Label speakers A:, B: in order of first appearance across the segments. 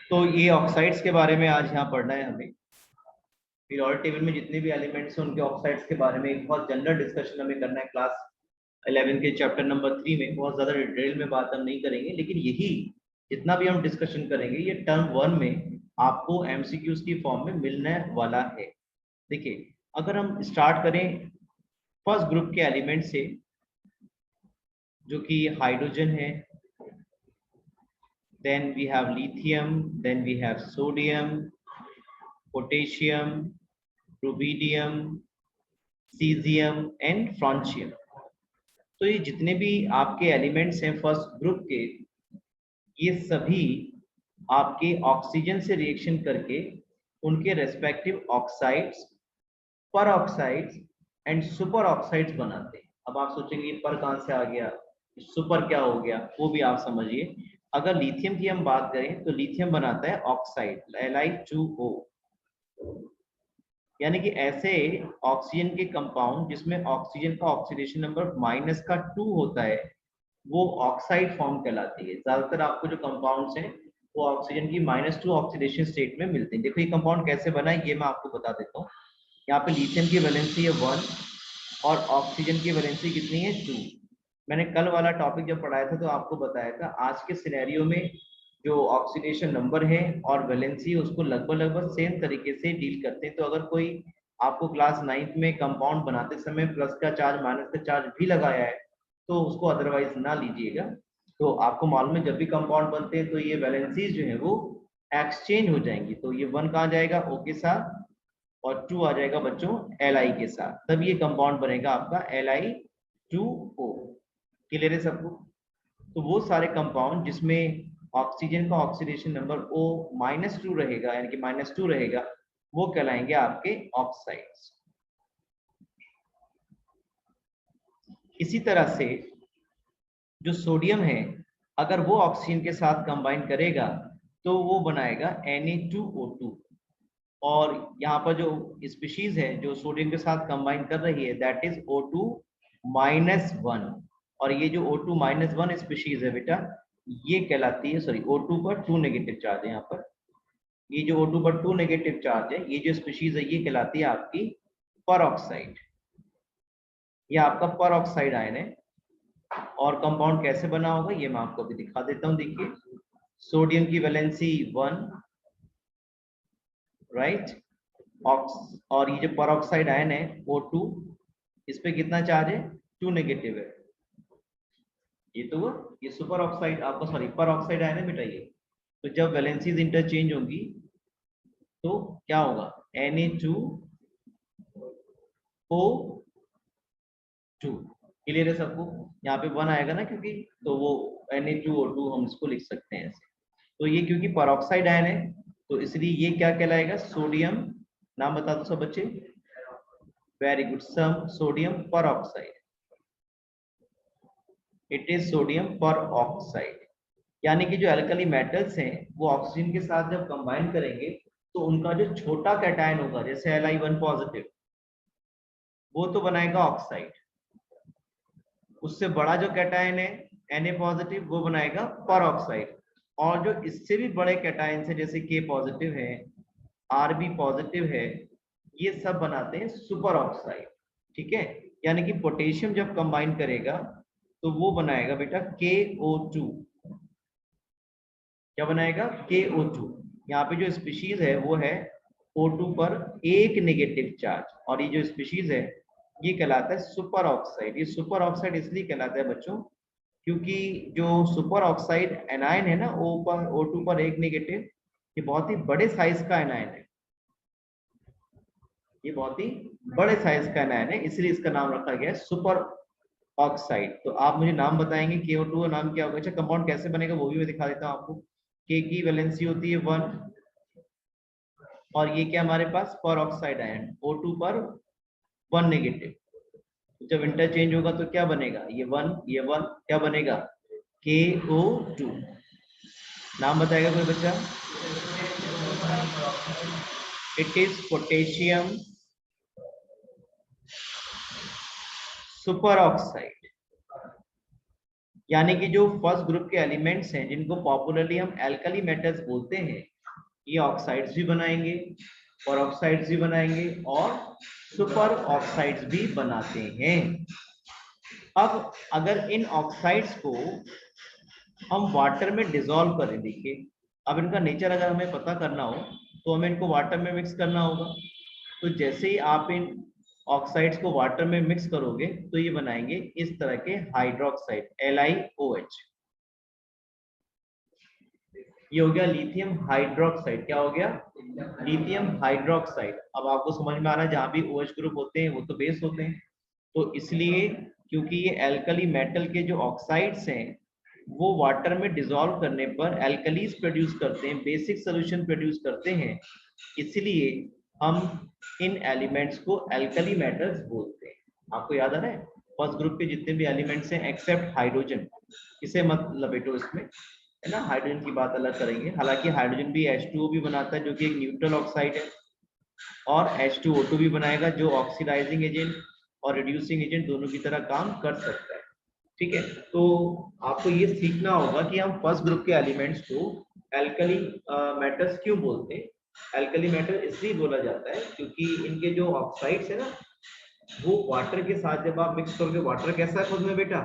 A: तो ये ऑक्साइड्स के बारे में आज यहाँ पढ़ना है हमें। पीरियोडिक टेबल में जितने भी एलिमेंट्स हैं उनके ऑक्साइड्स के बारे में एक बहुत जनरल डिस्कशन हमें करना है क्लास 11 के चैप्टर नंबर 3 में। बहुत ज्यादा डिटेल में बात हम नहीं करेंगे, लेकिन यही जितना भी हम डिस्कशन करेंगे ये टर्म 1 में आपको एमसीक्यूज की फॉर्म में मिलने वाला है। देखिए, अगर हम स्टार्ट करें फर्स्ट ग्रुप के एलिमेंट से, जो कि हाइड्रोजन है, then we have lithium, then we have sodium, potassium, rubidium, cesium and francium। तो ये जितने भी आपके एलिमेंट्स हैं फर्स्ट ग्रुप के, ये सभी आपके ऑक्सीजन से रिएक्शन करके उनके रेस्पेक्टिव ऑक्साइड्स, पर ऑक्साइड्स एंड सुपर ऑक्साइड्स बनाते हैं। अब आप सोचेंगे पर कहां से आ गया, सुपर क्या हो गया, वो भी आप समझिए। अगर लिथियम की हम बात करें तो लिथियम बनाता है ऑक्साइड Li2O, यानी कि ऐसे ऑक्सीजन के कंपाउंड जिसमें ऑक्सीजन का ऑक्सीडेशन नंबर -2 होता है, वो ऑक्साइड फॉर्म कहलाती है। ज्यादातर आपको जो कंपाउंड्स हैं वो ऑक्सीजन की -2 ऑक्सीडेशन स्टेट में मिलते हैं। देखो ये कंपाउंड कैसे बना है ये मैं आपको बता देता हूँ। यहाँ पे लिथियम की वैलेंसी है 1 और ऑक्सीजन की वैलेंसी कितनी है 2। मैंने कल वाला टॉपिक जब पढ़ाया था तो आपको बताया था आज के सिनेरियो में जो ऑक्सीडेशन नंबर है और वैलेंसी उसको लगभग सेम तरीके से डील करते हैं। तो अगर कोई आपको क्लास 9th में कंपाउंड बनाते समय प्लस का चार्ज माइनस का चार्ज भी लगाया है तो उसको अदरवाइज ना लीजिएगा। तो आपको मालूम है जब भी कंपाउंड बनते हैं तो ये वैलेंसीज जो है वो एक्सचेंज हो जाएंगी। तो ये 1 कहाँ जाएगा O के साथ और 2 आ जाएगा बच्चों Li के साथ, तब ये कंपाउंड बनेगा आपका Li2O। क्लियर है सबको? तो वो सारे कंपाउंड जिसमें ऑक्सीजन का ऑक्सीडेशन नंबर O-2 रहेगा, यानी कि -2 रहेगा, वो कहलाएंगे आपके ऑक्साइड्स। इसी तरह से जो सोडियम है, अगर वो ऑक्सीजन के साथ कंबाइन करेगा तो वो बनाएगा Na2O2। और यहाँ पर जो स्पीशीज है जो सोडियम के साथ कंबाइन कर रही है दैट इज O2-1। और ये जो O2-1 स्पीशीज है बेटा, ये कहलाती है, सॉरी O2 पर 2 नेगेटिव चार्ज है यहाँ पर, ये जो O2 पर 2 नेगेटिव चार्ज है, ये जो स्पीशीज है ये कहलाती है आपकी पर ऑक्साइड। ये आपका पर ऑक्साइड आयन है। और कंपाउंड कैसे बना होगा ये मैं आपको अभी दिखा देता हूँ। देखिए, सोडियम की वैलेंसी 1, राइट, और ये जो पर ऑक्साइड आयन है O2, इस पे कितना चार्ज है 2 नेगेटिव है। ये तो ये सुपर ऑक्साइड आपका, सॉरी पर ऑक्साइड आयन है बेटा ये। तो जब वैलेंसीज इंटरचेंज होंगी तो क्या होगा Na2O2। क्लियर है सबको? यहाँ पे 1 आएगा ना क्योंकि, तो वो Na2O2 हम इसको लिख सकते हैं ऐसे। तो ये क्योंकि पर ऑक्साइड आयन है तो इसलिए ये क्या कहलाएगा, सोडियम। नाम बता दो सब बच्चे। वेरी गुड, सम सोडियम पर ऑक्साइड। इट इज सोडियम पर ऑक्साइड। यानी कि जो अल्कली मेटल्स हैं वो ऑक्सीजन के साथ जब कंबाइन करेंगे तो उनका जो छोटा कैटायन होगा, जैसे Li1 पॉजिटिव, वो तो बनाएगा ऑक्साइड। उससे बड़ा जो कैटायन है Na पॉजिटिव, वो बनाएगा पर ऑक्साइड। और जो इससे भी बड़े कैटायन है जैसे K पॉजिटिव है, Rb पॉजिटिव है, ये सब बनाते हैं सुपर ऑक्साइड। ठीक है, यानी कि पोटेशियम जब कंबाइन करेगा तो वो बनाएगा बेटा KO2। क्या बनाएगा KO2। यहाँ पे जो स्पीशीज है वो है O2 पर 1 नेगेटिव चार्ज, और ये जो स्पीशीज है ये कहलाता है सुपर ऑक्साइड। ये सुपर ऑक्साइड इसलिए कहलाता है बच्चों क्योंकि जो सुपर ऑक्साइड एनायन है ना O2 पर 1 नेगेटिव, ये बहुत ही बड़े साइज का एनायन है। ये बहुत ही बड़े साइज का एनायन है, इसलिए इसका नाम रखा गया है सुपर ऑक्साइड। तो आप मुझे नाम बताएंगे KO2 का नाम क्या होगा? अच्छा, कंपाउंड कैसे बनेगा वो भी मैं दिखा देता हूँ आपको। K की वैलेंसी होती है 1 और ये क्या हमारे पास पर ऑक्साइड आयन O2 पर 1 नेगेटिव। जब इंटरचेंज होगा तो क्या बनेगा, ये 1 ये 1, क्या बनेगा KO2। नाम बताएगा कोई बच्चा? It is potassium super oxide. यानी कि जो फर्स्ट ग्रुप के एलिमेंट्स हैं जिनको पॉपुलरली हम एल्कली मेटल्स बोलते हैं, ये ऑक्साइड्स भी बनाएंगे, परऑक्साइड्स भी बनाएंगे और सुपर ऑक्साइड्स भी बनाते हैं। अब अगर इन ऑक्साइड्स को हम वाटर में डिसॉल्व करें, देखिए अब इनका नेचर अगर हमें पता करना हो तो हमें इनको वाटर में मिक्स करना होगा। तो जैसे ही आप इन ऑक्साइड्स को वाटर में मिक्स करोगे तो ये बनाएंगे इस तरह के हाइड्रोक्साइड LiOH। ये हो गया लिथियम हाइड्रोक्साइड। क्या हो गया? Lithium hydroxide. अब आपको समझ में आ रहा है जहां भी OH ग्रुप होते हैं वो तो बेस होते हैं, तो इसलिए क्योंकि ये एल्कली मेटल के जो ऑक्साइड्स हैं वो वाटर में डिसॉल्व करने पर एल्कलीज प्रोड्यूस करते हैं, बेसिक सॉल्यूशन प्रोड्यूस करते हैं, इसलिए हम इन एलिमेंट्स को एल्कली मेटल्स बोलते हैं। आपको याद आ रहा है फर्स्ट ग्रुप के जितने भी एलिमेंट्स हैं एक्सेप्ट हाइड्रोजन, इसे मत लपेटो इसमें, है ना, हाइड्रोजन की बात अलग करेंगे। हालांकि हाइड्रोजन भी H2O भी बनाता है जो कि एक न्यूट्रल ऑक्साइड है, और H2O2 भी बनाएगा जो ऑक्सीडाइजिंग एजेंट और रिड्यूसिंग एजेंट दोनों की तरह काम कर सकता है। ठीक है, तो आपको ये सीखना होगा कि हम फर्स्ट ग्रुप के एलिमेंट्स को एल्कली मेटल्स क्यों बोलते हैं। एल्कली मेटल इसलिए बोला जाता है क्योंकि इनके जो ऑक्साइड्स है ना वो वाटर के साथ जब आप मिक्स करोगे, वाटर कैसा है खुद में बेटा?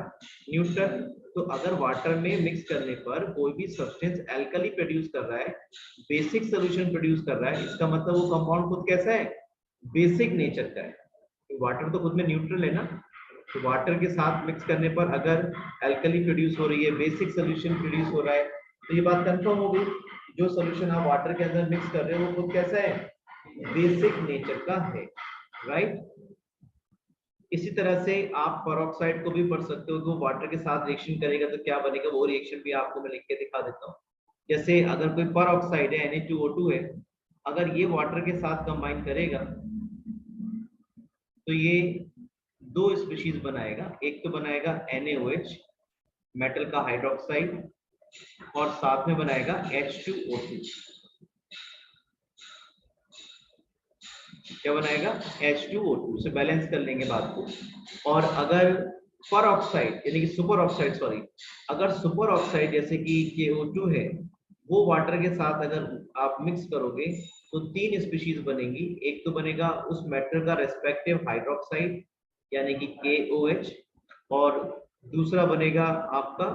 A: न्यूट्रल। तो अगर वाटर में मिक्स करने पर कोई भी सब्सटेंस एल्कली प्रोड्यूस कर रहा है, बेसिक सॉल्यूशन प्रोड्यूस कर रहा है, इसका मतलब वो कंपाउंड खुद कैसा है? बेसिक नेचर का है। तो वाटर तो खुद में न्यूट्रल है ना, तो वाटर के साथ मिक्स करने पर अगर एल्कली प्रोड्यूस हो रही है, बेसिक सॉल्यूशन प्रोड्यूस हो रहा है, तो ये बात कंफर्म हो गई जो सॉल्यूशन आप वाटर के अंदर मिक्स कर रहे हो वो खुद कैसा है? बेसिक नेचर का है, राइट। इसी तरह से आप परऑक्साइड को भी पढ़ सकते हो, तो वाटर के साथ रिएक्शन करेगा तो क्या बनेगा, वो रिएक्शन भी आपको मैं लिख के दिखा देता हूँ। जैसे अगर कोई परऑक्साइड है Na2O2 है, अगर ये वाटर के साथ कंबाइन करेगा तो ये दो स्पीशीज बनाएगा। एक तो बनाएगा NaOH मेटल का हाइड्रोक्साइड, और साथ में बनाएगा H2O2। क्या बनाएगा? H2O2 से बैलेंस कर लेंगे बात को। और अगर पर ऑक्साइड यानी कि सुपर ऑक्साइड, सॉरी, अगर सुपर ऑक्साइड जैसे कि KO2 है वो वाटर के साथ अगर आप मिक्स करोगे तो तीन स्पीशीज बनेंगी। एक तो बनेगा उस मेटल का रेस्पेक्टिव हाइड्रोक्साइड यानी कि KOH, और दूसरा बनेगा आपका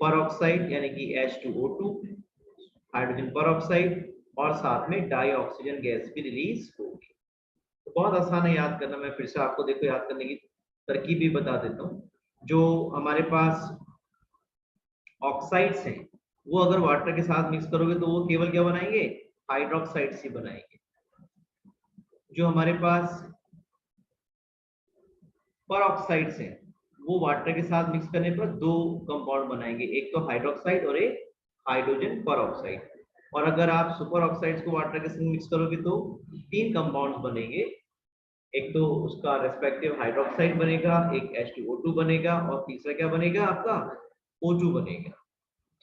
A: परऑक्साइड यानी कि H2O2 हाइड्रोजन परऑक्साइड, और साथ में डाई ऑक्सीजन गैस भी रिलीज होगी। तो बहुत आसान है याद करना। मैं फिर से आपको देखो याद करने की तरकीब भी बता देता हूँ। जो हमारे पास ऑक्साइड्स हैं वो अगर वाटर के साथ मिक्स करोगे तो वो केवल क्या बनाएंगे? हाइड्रोक्साइड्स ही बनाएंगे। जो हमारे पास परऑक्साइड्स हैं वो वाटर के साथ मिक्स करने पर दो कंपाउंड बनाएंगे, एक तो हाइड्रोक्साइड और एक हाइड्रोजन परऑक्साइड। और अगर आप सुपर ऑक्साइड्स को वाटर के साथ मिक्स करोगे तो तीन कंपाउंड्स बनेंगे, एक तो उसका रेस्पेक्टिव हाइड्रोक्साइड बनेगा, एक H2O2 बनेगा, और तीसरा क्या बनेगा आपका? O2 बनेगा।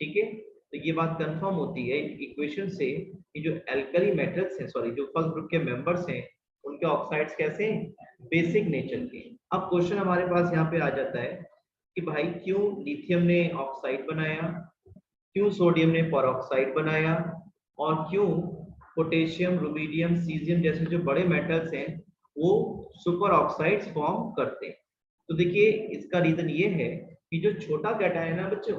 A: ठीक है, तो ये बात कंफर्म होती है इक्वेशन से कि जो एल्कली मेटल्स हैं, सॉरी जो फर्स्ट ग्रुप के मेंबर्स हैं उनके ऑक्साइड्स कैसे हैं? बेसिक नेचर के। अब क्वेश्चन हमारे पास यहाँ पे आ जाता है कि भाई क्यों लिथियम ने ऑक्साइड बनाया, क्यों सोडियम ने परऑक्साइड बनाया, और क्यों पोटेशियम, रुबिडियम, सीजियम जैसे जो बड़े मेटल्स हैं वो सुपर ऑक्साइड्स फॉर्म करते हैं। तो देखिए इसका रीजन ये है कि जो छोटा कैटायन है बच्चों,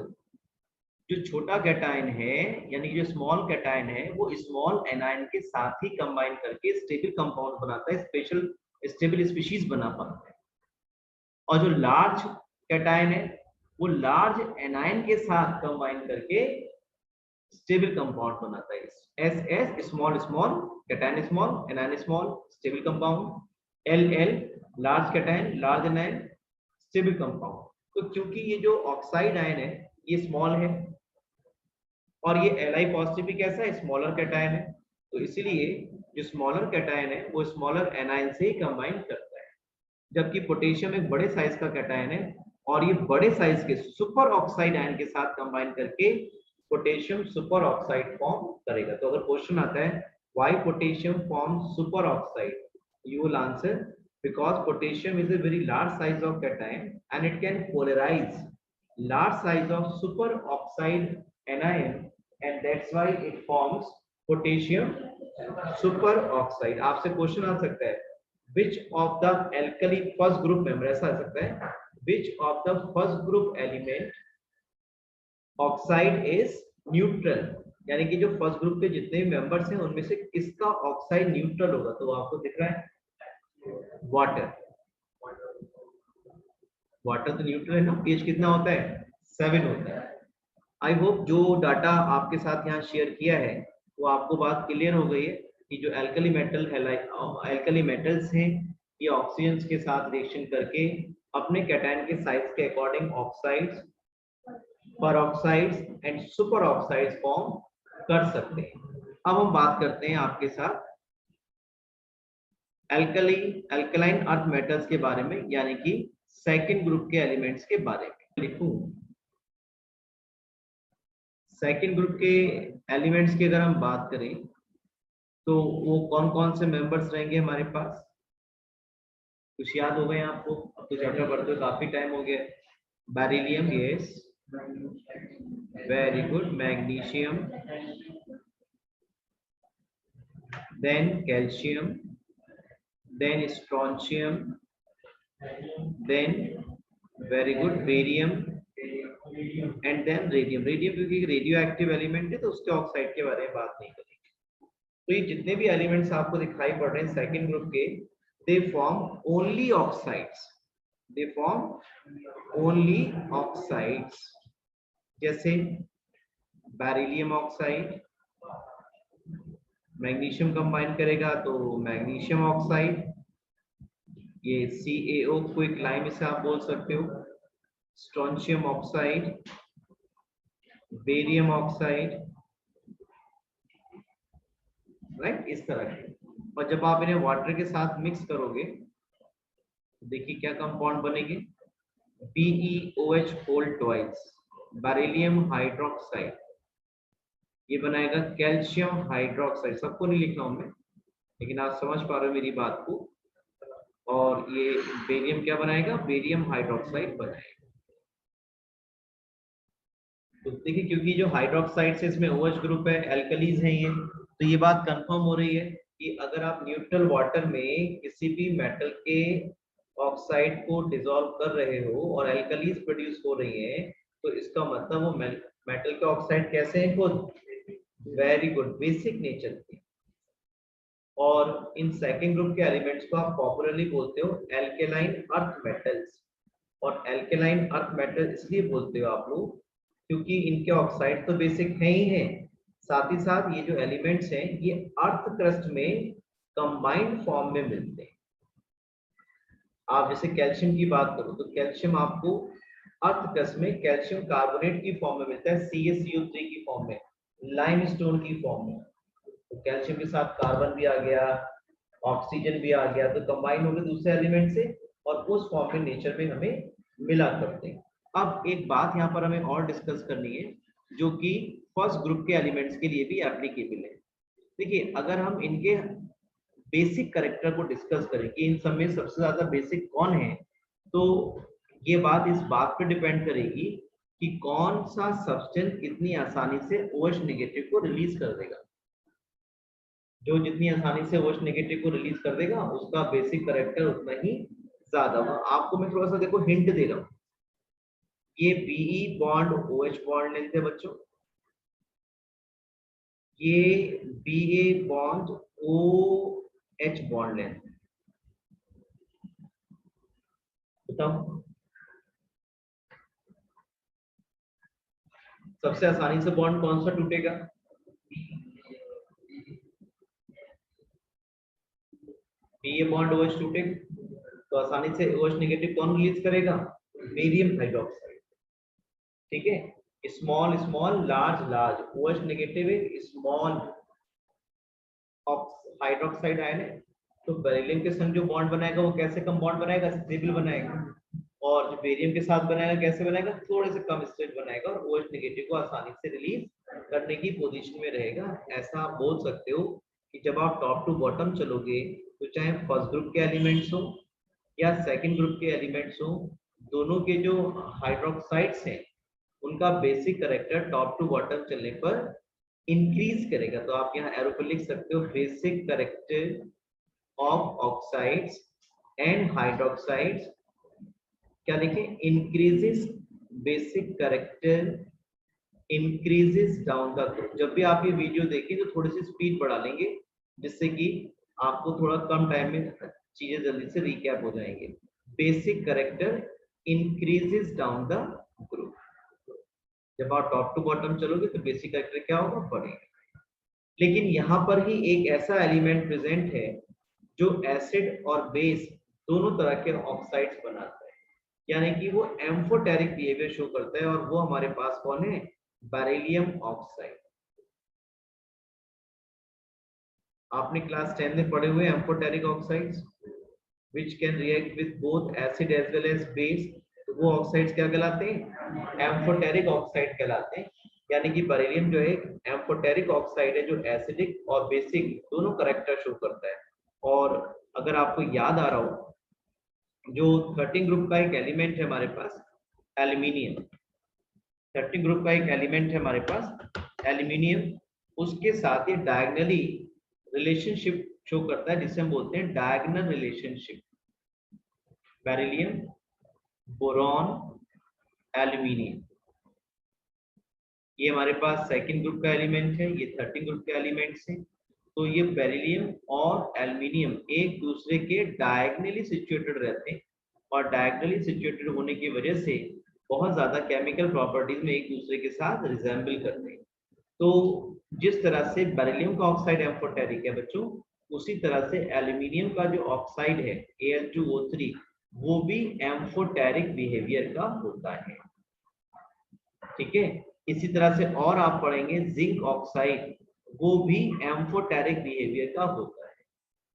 A: जो छोटा कैटायन है यानी जो स्मॉल कैटायन है वो स्मॉल एनायन के साथ ही कंबाइन करके स्टेबल कंपाउंड बनाता है, स्पेशल स्टेबल स्पीशीज बना पाता है। और जो लार्ज कैटायन है वो लार्ज एनायन के साथ कंबाइन करके स्टेबल कंपाउंड बनाता है। S S small small, cation small, anion small, stable compound. L L large cation, large anion, stable compound. तो क्योंकि ये जो ऑक्साइड आयन है ये स्मॉल है और ये Li पॉजिटिव भी कैसा है? स्मॉलर कैटायन है, तो इसीलिए जो स्मॉलर कैटायन है वो स्मॉलर एनायन से ही कंबाइन करता है। जबकि पोटेशियम एक बड़े साइज का कैटायन है और ये बड़े साइज के सुपर ऑक्साइड आयन के साथ कंबाइन करके पोटेशियम सुपर ऑक्साइड फॉर्म करेगा। तो अगर क्वेश्चन आता है why potassium form super oxide, you will answer because potassium is a very large size of cation and it can polarise large size of super oxide anion, and that's why it forms potassium super oxide. आपसे question आ सकता है which of the alkali first group member, ऐसा आ सकता है which of the first group element oxide is neutral, यानी कि जो first group के जितने भी मेंबर्स हैं उनमें से किसका ऑक्साइड न्यूट्रल होगा। तो आपको दिख रहा है वाटर, वाटर तो न्यूट्रल है ना, पीएच कितना होता है 7 होता है। आई होप जो डाटा आपके साथ यहाँ शेयर किया है वो आपको बात क्लियर हो गई है कि जो एल्कली मेटल एल्कली मेटल्स हैं ये ऑक्सीजन के साथ रिएक्शन करके अपने कैटायन के साइज के according oxides, peroxides and superoxides form कर सकते हैं। अब हम बात करते हैं आपके साथ अल्कलाइन अर्थ मेटल्स के बारे में, यानी कि सेकंड ग्रुप के एलिमेंट्स के बारे में लिखूं। सेकंड ग्रुप के एलिमेंट्स की अगर हम बात करें तो वो कौन कौन से मेंबर्स रहेंगे हमारे पास, कुछ याद हो गए आपको? अब तो चैप्टर पढ़ते हुए काफी टाइम हो गया। Beryllium, yes, very good. Magnesium, then calcium, then strontium, then very good barium and then radium. Radium क्योंकि रेडियो एक्टिव एलिमेंट है तो उसके ऑक्साइड के बारे में बात नहीं करेंगे। तो ये जितने भी एलिमेंट्स आपको दिखाई पड़ रहे हैं सेकंड ग्रुप के, they form only oxides, they form only oxides. जैसे बेरिलियम ऑक्साइड, मैग्नीशियम कंबाइन करेगा तो मैग्नीशियम ऑक्साइड, ये CaO क्विक लाइम इसे आप बोल सकते हो, strontium oxide, barium oxide, right, इस तरह के। और जब आप इन्हें वाटर के साथ मिक्स करोगे तो देखिए क्या कंपाउंड बनेंगे, BeOH whole twice, beryllium hydroxide, ये बनाएगा कैल्शियम हाइड्रोक्साइड। सबको नहीं लिख रहा हूं मैं, लेकिन आप समझ पा रहे हो मेरी बात को। और ये बेरियम क्या बनाएगा, बेरियम हाइड्रोक्साइड बनाएगा। तो देखिए क्योंकि जो हाइड्रोक्साइड से इसमें OH ग्रुप है, एल्कलीज हैं ये, तो ये बात कंफर्म हो रही है कि अगर आप न्यूट्रल वाटर में किसी भी मेटल के ऑक्साइड को डिसॉल्व कर रहे हो और एल्कलीज प्रोड्यूस हो रही हैं, तो इसका मतलब वो मेटल के ऑक्साइड कैसे हैं खुद, वेरी गुड, बेसिक नेचर के। और इन सेकंड ग्रुप के एलिमेंट्स को आप पॉपुलरली बोलते हो एल्केलाइन अर्थ मेटल्स। और एल्केलाइन अर्थ मेटल इसलिए बोलते हो आप लोग क्योंकि इनके ऑक्साइड तो बेसिक है ही है, साथ ही साथ ये जो एलिमेंट्स हैं ये अर्थ क्रस्ट में कंबाइंड फॉर्म में मिलते हैं। आप जैसे कैल्शियम की बात करो तो कैल्शियम आपको अर्थ क्रस्ट में कैल्शियम कार्बोनेट की फॉर्म में मिलता है, CaCO3 की फॉर्म में, लाइमस्टोन की फॉर्म में। तो कैल्शियम के साथ कार्बन भी आ गया, ऑक्सीजन भी आ गया, तो कंबाइन हो गए दूसरे एलिमेंट से और उस फॉर्म में नेचर में हमें मिला करते हैं। अब एक बात यहाँ पर हमें और डिस्कस करनी है जो कि फर्स्ट ग्रुप के एलिमेंट्स के लिए भी एप्लीकेबल है। देखिए अगर हम इनके बेसिक कैरेक्टर को डिस्कस करें कि इन सब में सबसे ज्यादा बेसिक कौन है, तो ये बात इस बात पे डिपेंड करेगी कि कौन सा सब्सटेंस कितनी आसानी से OH नेगेटिव को रिलीज कर देगा। जो जितनी आसानी से OH नेगेटिव को रिलीज कर देगा उसका बेसिक कैरेक्टर उतना ही ज्यादा होगा। आपको मैं थोड़ा सा देखो हिंट दे रहा हूँ, ये Be bond OH bond length है बच्चों, ये Ba bond OH bond length, बताओ सबसे आसानी से बॉन्ड कौन सा टूटेगा, Ba बॉन्ड OH टूटेगा तो आसानी से OH नेगेटिव कौन रिलीज करेगा, बेरियम हाइड्रोक्साइड। ठीक है, small small large large, OH negative एक स्मॉल हाइड्रोक्साइड आयन है, तो बेरिलियम के संग जो बॉन्ड बनाएगा वो कैसे कंपाउंड बनाएगा, स्टेबल बनाएगा। और जो बेरियम के साथ बनाएगा कैसे बनाएगा, थोड़े से कम स्ट्रेच बनाएगा और OH नेगेटिव को आसानी से रिलीज करने की पोजीशन में रहेगा। ऐसा आप बोल सकते हो कि जब आप टॉप टू बॉटम चलोगे तो चाहे फर्स्ट ग्रुप के एलिमेंट्स हो या सेकंड ग्रुप के एलिमेंट्स हो, दोनों के जो हाइड्रोक्साइड्स हैं उनका basic character top to bottom चलने पर इंक्रीज करेगा, तो आप यहाँ एरो पे लिख सकते हो basic character of oxides and hydroxides, क्या लिखे, increases basic character increases down the group. जब भी आप ये वीडियो देखें तो थोड़ी सी स्पीड बढ़ा लेंगे, जिससे कि आपको थोड़ा कम टाइम में चीजें जल्दी से रिकैप हो जाएंगे। Basic character increases down the group. जब आप टॉप टू बॉटम चलोगे तो बेसिक कैरेक्टर क्या होगा, बढ़ेगा। लेकिन यहाँ पर ही एक ऐसा एलिमेंट प्रेजेंट है जो एसिड और बेस दोनों तरह के ऑक्साइड्स बनाता है, यानी कि वो एम्फोटेरिक बिहेवियर शो करता है, और वो हमारे पास कौन है, बेरिलियम ऑक्साइड। आपने क्लास 10 में पढ़े हुए amphoteric oxides which can react with both acid as well as base, तो वो ऑक्साइड्स क्या कहलाते हैं, एम्फोटेरिक ऑक्साइड कहलाते हैं। यानी कि बेरिलियम जो है एम्फोटेरिक ऑक्साइड है, जो एसिडिक और बेसिक दोनों कैरेक्टर शो करता है। और अगर आपको याद आ रहा हो, जो 13 ग्रुप का एक एलिमेंट है हमारे पास एल्यूमिनियम, 13 ग्रुप का एक एलिमेंट है हमारे पास एल्यूमिनियम, उसके साथ ये डायगनली रिलेशनशिप शो करता है, जिसे हम बोलते हैं diagonal relationship. Beryllium, boron, aluminium, ये हमारे पास सेकंड ग्रुप का एलिमेंट है, ये 13 ग्रुप के एलिमेंट्स हैं। तो ये बेरिलियम और एल्यूमिनियम एक दूसरे के डायगोनली सिचुएटेड रहते हैं, और डायगोनली सिचुएटेड होने की वजह से बहुत ज्यादा केमिकल प्रॉपर्टीज में एक दूसरे के साथ रिजेंबल करते हैं। तो जिस तरह से बेरिलियम का ऑक्साइड एम्फोटेरिक है बच्चों, उसी तरह से एल्यूमिनियम का जो ऑक्साइड है Al2O3 वो भी एम्फोटेरिक बिहेवियर का होता है। ठीक है, इसी तरह से और आप पढ़ेंगे जिंक ऑक्साइड, वो भी एम्फोटेरिक बिहेवियर का होता है।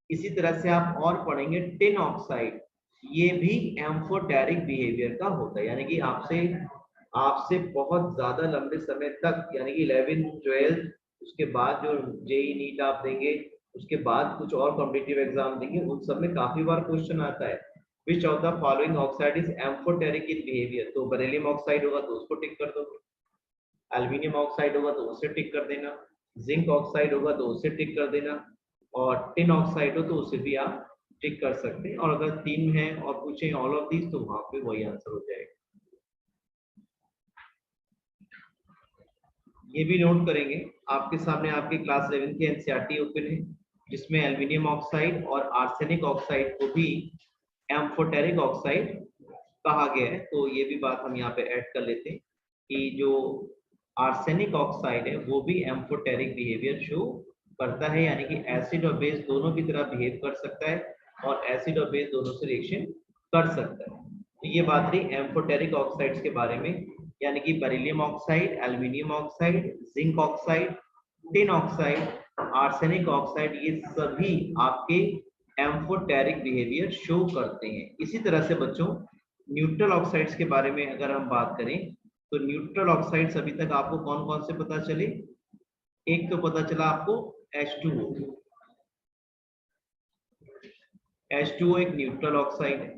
A: इसी तरह से आप और पढ़ेंगे टिन ऑक्साइड, ये भी एम्फोटेरिक बिहेवियर का होता है। यानी कि आपसे बहुत ज्यादा लंबे समय तक, यानी कि 11th 12th उसके बाद जो जेई नीट आप देंगे, उसके बाद कुछ और कॉम्पिटिटिव एग्जाम देंगे, उन सब में काफी बार क्वेश्चन आता है which of the following oxide is amphoteric in behaviour. तो बेरिलियम ऑक्साइड होगा तो उसको टिक कर दोगे, एल्यूमिनियम ऑक्साइड होगा तो उसे टिक कर देना, जिंक ऑक्साइड होगा तो उसे टिक कर देना, और टिन ऑक्साइड हो तो उसे भी आप टिक कर सकते हैं। और अगर 3 है और पूछे ऑल ऑफ दीज तो वहां पे वही आंसर हो जाएगा। ये भी नोट करेंगे, आपके सामने आपके क्लास 11 की एनसीईआरटी ओपन है, जिसमें एल्यूमिनियम ऑक्साइड और आर्सेनिक ऑक्साइड को भी एम्फोटेरिक ऑक्साइड कहा गया है। तो ये भी बात हम यहाँ पे ऐड कर लेते हैं कि जो आर्सेनिक ऑक्साइड है वो भी एम्फोटेरिक बिहेवियर शो करता है, यानी कि एसिड और बेस दोनों की तरह बिहेव कर सकता है, और एसिड और बेस दोनों से रिएक्शन कर सकता है। तो ये बात रही एम्फोटेरिक ऑक्साइड्स के बारे में, यानी कि beryllium oxide, aluminium oxide, zinc oxide, tin oxide, arsenic oxide, ये सभी आपके एम्फोटेरिक बिहेवियर शो करते हैं। इसी तरह से बच्चों न्यूट्रल ऑक्साइड्स के बारे में अगर हम बात करें, तो न्यूट्रल ऑक्साइड्स अभी तक आपको कौन कौन से पता चले, एक तो पता चला आपको H2O, H2O एक न्यूट्रल ऑक्साइड है।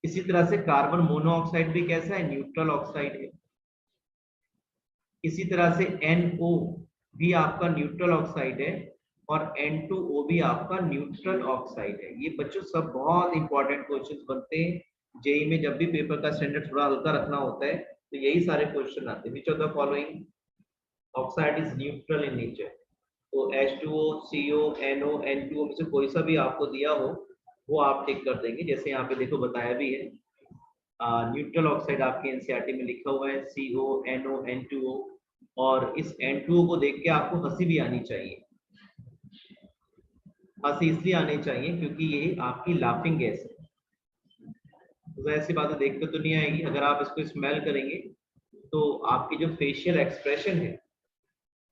A: इसी तरह से कार्बन मोनोऑक्साइड भी कैसा है, न्यूट्रल ऑक्साइड है। इसी तरह से NO भी आपका न्यूट्रल ऑक्साइड है, और N2O भी आपका न्यूट्रल ऑक्साइड है। ये बच्चों सब बहुत इंपॉर्टेंट क्वेश्चंस बनते हैं जेई में, जब भी पेपर का स्टैंडर्ड थोड़ा हल्का रखना होता है तो यही सारे क्वेश्चन आते हैं। Which of the following oxide is neutral in nature. तो H2O, CO, NO, N2O में से कोई सा भी आपको दिया हो वो आप टिक कर देंगे। जैसे यहाँ पे देखो बताया भी है, न्यूट्रल ऑक्साइड आपके एनसीईआरटी में लिखा हुआ है CO, NO, N2O, और इस N2O को देख के आपको हंसी भी आनी चाहिए। हंसी इसलिए आनी चाहिए क्योंकि ये आपकी लाफिंग गैस है, तो ऐसी बातें देखते तो नहीं आएगी। अगर आप इसको स्मेल करेंगे तो आपकी जो फेशियल एक्सप्रेशन है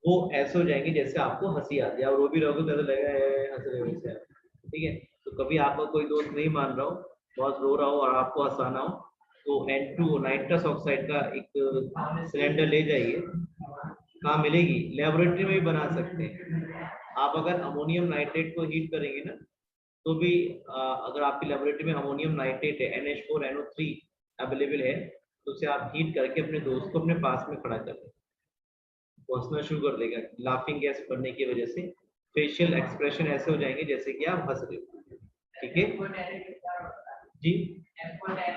A: वो ऐसे हो जाएंगे जैसे आपको हंसी आती है, और वो भी रहोगे तो लगेगा हंस रहे वैसे। ठीक है, तो कभी आपका कोई दोस्त नहीं मान रहा हो, बहुत रो रहा हो और आपको हंसाना हो, तो N2 नाइट्रस ऑक्साइड का एक सिलेंडर ले जाइए। कहाँ मिलेगी, लेबोरेटरी में भी बना सकते हैं आप। अगर अमोनियम नाइट्रेट को हीट करेंगे ना तो भी अगर आपकी लेबोरेटरी में अमोनियम नाइट्रेट है NH4NO3 अवेलेबल है, तो उसे आप हीट करके अपने दोस्त को अपने पास में खड़ा कर दें, वो हंसना शुरू कर देगा, लाफिंग गैस बनने की वजह से फेशियल एक्सप्रेशन ऐसे हो जाएंगे जैसे कि आप हंस रहे हो। ठीक है जी,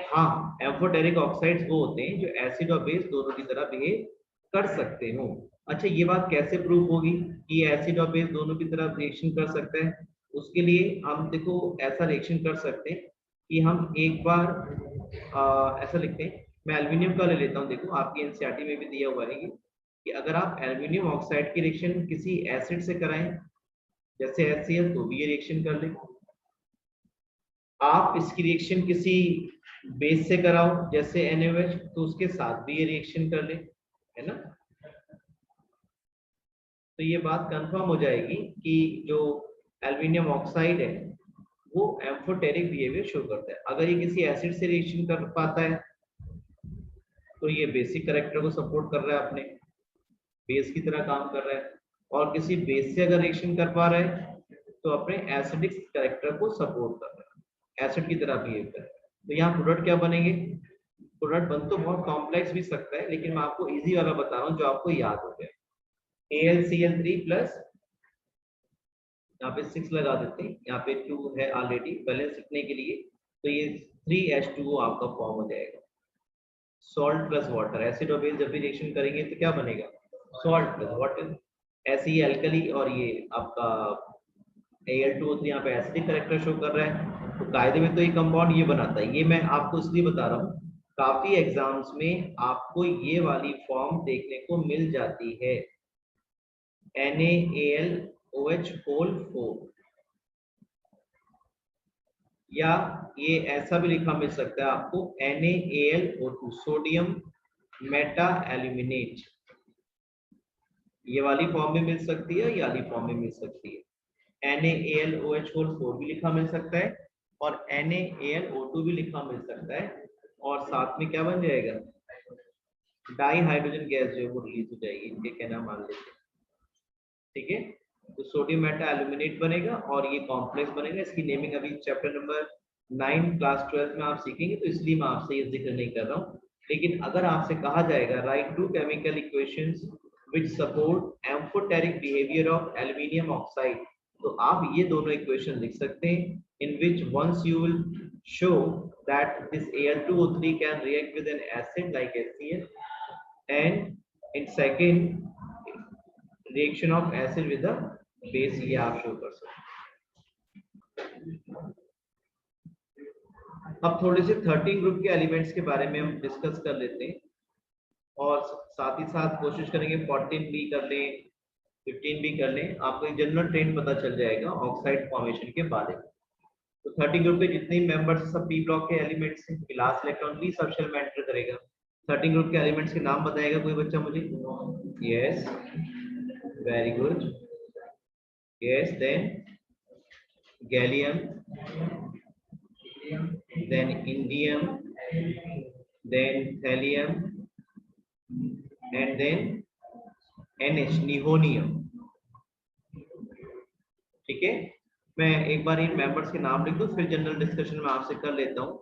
A: हाँ, एम्फोटेरिक ऑक्साइड्स वो होते हैं जो एसिड और बेस दोनों की तरह बिहेव कर सकते हो। अच्छा, ये बात कैसे प्रूव होगी कि एसिड और बेस दोनों की तरह रिएक्शन कर सकता है? उसके लिए हम देखो ऐसा रिएक्शन कर सकते हैं कि हम एक बार ऐसा लिखते हैं, मैं एल्यूमिनियम का ले लेता हूँ। देखो आपकी एनसीईआरटी में भी दिया हुआ है ये, कि अगर आप एल्यूमिनियम ऑक्साइड की रिएक्शन किसी एसिड से कराएं जैसे HCl तो भी ये रिएक्शन कर ले, आप इसकी रिएक्शन किसी बेस से कराओ जैसे NaOH तो उसके साथ भी ये रिएक्शन कर ले, है ना। तो ये बात कंफर्म हो जाएगी कि जो एल्यूमिनियम ऑक्साइड है वो एम्फोटेरिक बिहेवियर शो करता है। अगर ये किसी एसिड से रिएक्शन कर पाता है तो ये बेसिक कैरेक्टर को सपोर्ट कर रहा है, अपने बेस की तरह काम कर रहा है, और किसी बेस से अगर रिएक्शन कर पा रहा है तो अपने एसिडिक कैरेक्टर को सपोर्ट कर रहा है, एसिड की तरह बिहेव कर रहा है। तो यहाँ प्रोडक्ट क्या बनेंगे? प्रोडक्ट बन तो बहुत कॉम्प्लेक्स भी सकता है, लेकिन मैं आपको इजी वाला बता रहा हूँ जो आपको याद हो जाए। AlCl3 प्लस, यहाँ पे 6 लगा देते हैं, यहाँ पे 2 है ऑलरेडी बैलेंस लिखने के लिए, तो ये 3H2O आपका फॉर्म हो जाएगा। सॉल्ट प्लस वाटर, एसिड और बेस जब भी रिएक्शन करेंगे तो क्या बनेगा? Salt plus water. ऐसे ही अल्कली और ये आपका Al2O3 यहाँ पे एसिडिक कैरेक्टर शो कर रहा है, तो कायदे में तो ये कंपाउंड ये बनाता है। ये मैं आपको इसलिए बता रहा हूँ, काफी एग्जाम्स में आपको ये वाली फॉर्म देखने को मिल जाती है, NaAlOH4, या ये ऐसा भी लिखा मिल सकता है आपको NaAlO2, सोडियम मेटा एल्यूमिनेट। ये वाली फॉर्म में मिल सकती है, ये वाली फॉर्म में मिल सकती है। NaAlOH4 भी लिखा मिल सकता है और NaAlO2 भी लिखा मिल सकता है, और साथ में क्या बन जाएगा? डाई हाइड्रोजन गैस जो है वो रिलीज हो जाएगी, इनके कहना मान लेते हैं। ठीक है, तो सोडियम मेटा एल्यूमिनेट बनेगा और ये कॉम्प्लेक्स बनेगा। इसकी नेमिंग अभी चैप्टर नंबर 9 क्लास 12 में आप सीखेंगे, तो इसलिए मैं आपसे ये जिक्र नहीं कर रहा हूँ। लेकिन अगर आपसे कहा जाएगा right 2 chemical equations which support amphoteric behavior of aluminium oxide, तो आप ये दोनों इक्वेशन लिख सकते हैं, in which once you will show that this Al2O3 can react with an acid like HCl, and in second reaction of acid with a base, ये आप show कर सकते हैं। अब थोड़े से 13 ग्रुप के एलिमेंट्स के बारे में हम डिस्कस कर लेते हैं, और साथ ही साथ कोशिश करेंगे 14 भी कर लें, 15 भी कर लें, आपको एक जनरल ट्रेंड पता चल जाएगा ऑक्साइड फॉर्मेशन के बारे में। तो 30 ग्रुप के जितने मेंबर्स सब पी ब्लॉक के एलिमेंट्स हैं, लास्ट इलेक्ट्रॉन भी सब शेल में एंटर करेगा। 30 ग्रुप के एलिमेंट्स के नाम बताएगा कोई बच्चा मुझे? Yes, very good. Yes, then gallium, then indium, then thallium, and then NH, nihonium. ठीक है, मैं एक बार इन मेंबर्स के नाम लिख दूं, फिर जनरल डिस्कशन में आपसे कर लेता हूं।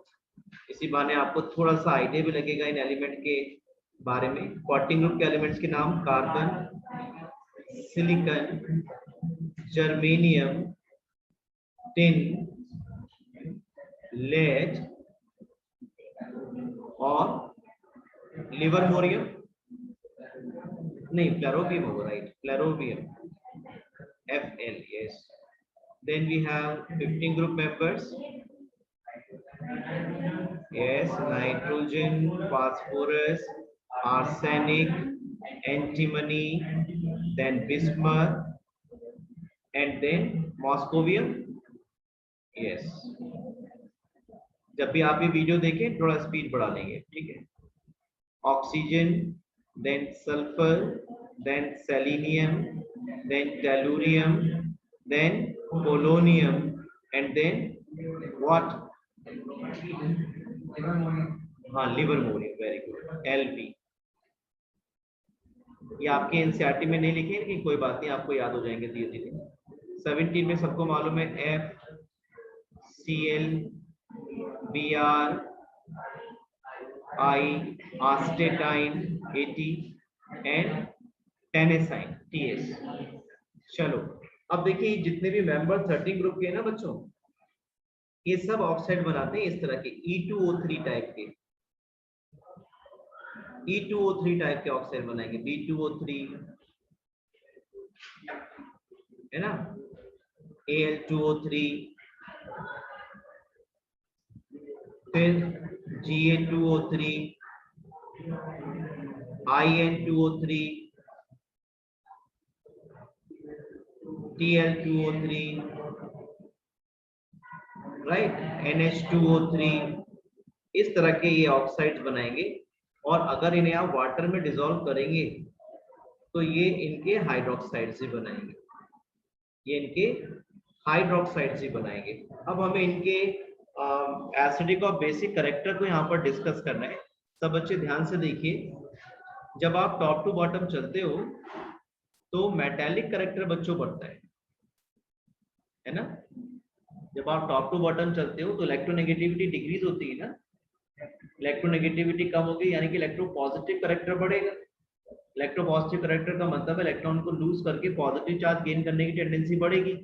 A: इसी बहाने आपको थोड़ा सा आइडिया भी लगेगा इन एलिमेंट के बारे में। 14 ग्रुप के एलिमेंट्स के नाम: carbon, silicon, germanium, tin, lead और लिवरमोरियम, नहीं प्लेरोबियम होगा, right, flerovium, Fl, yes. Then we have 15 group members. Yes, nitrogen, phosphorus, arsenic, antimony, then bismuth, and then moscovium. Yes. जब भी आप ये वीडियो देखें थोड़ा स्पीड बढ़ा लेंगे, ठीक है। Oxygen, then sulfur, then selenium, then tellurium, then polonium, and then what? हाँ, लिवरमोरियम, वेरी गुड, Lp। ये आपके एनसीईआरटी में नहीं लिखे, लेकिन कोई बात नहीं, आपको याद हो जाएंगे धीरे धीरे। 17 में सबको मालूम है FCl, Br, I, astatine AT and टेनेसाइन TS। चलो अब देखिए जितने भी मेंबर 13 ग्रुप के हैं ना बच्चों, ये सब ऑक्साइड बनाते हैं इस तरह के E2O3 टाइप के, E2O3 टाइप के ऑक्साइड बनाएंगे, B2O3 है ना, Al2O3, फिर Ga2O3, In2O3, Tl2O3, right, NH2O3, इस तरह के ये ऑक्साइड्स बनाएंगे। और अगर इन्हें आप वाटर में डिसॉल्व करेंगे तो ये इनके हाइड्रोक्साइड्स ही बनाएंगे, ये इनके हाइड्रोक्साइड्स ही बनाएंगे। अब हमें इनके एसिडिक और बेसिक कैरेक्टर को यहाँ पर डिस्कस करना है। सब बच्चे ध्यान से देखिए, जब आप टॉप टू बॉटम चलते हो तो मेटालिक कैरेक्टर बच्चों बढ़ता है ना। जब आप टॉप टू बॉटम चलते हो तो इलेक्ट्रोनेगेटिविटी डिक्रीज होती है ना, इलेक्ट्रोनेगेटिविटी कम होगी यानी कि इलेक्ट्रोपॉजिटिव कैरेक्टर बढ़ेगा। इलेक्ट्रोपॉजिटिव कैरेक्टर का मतलब है इलेक्ट्रॉन को लूज करके पॉजिटिव चार्ज गेन करने की टेंडेंसी बढ़ेगी,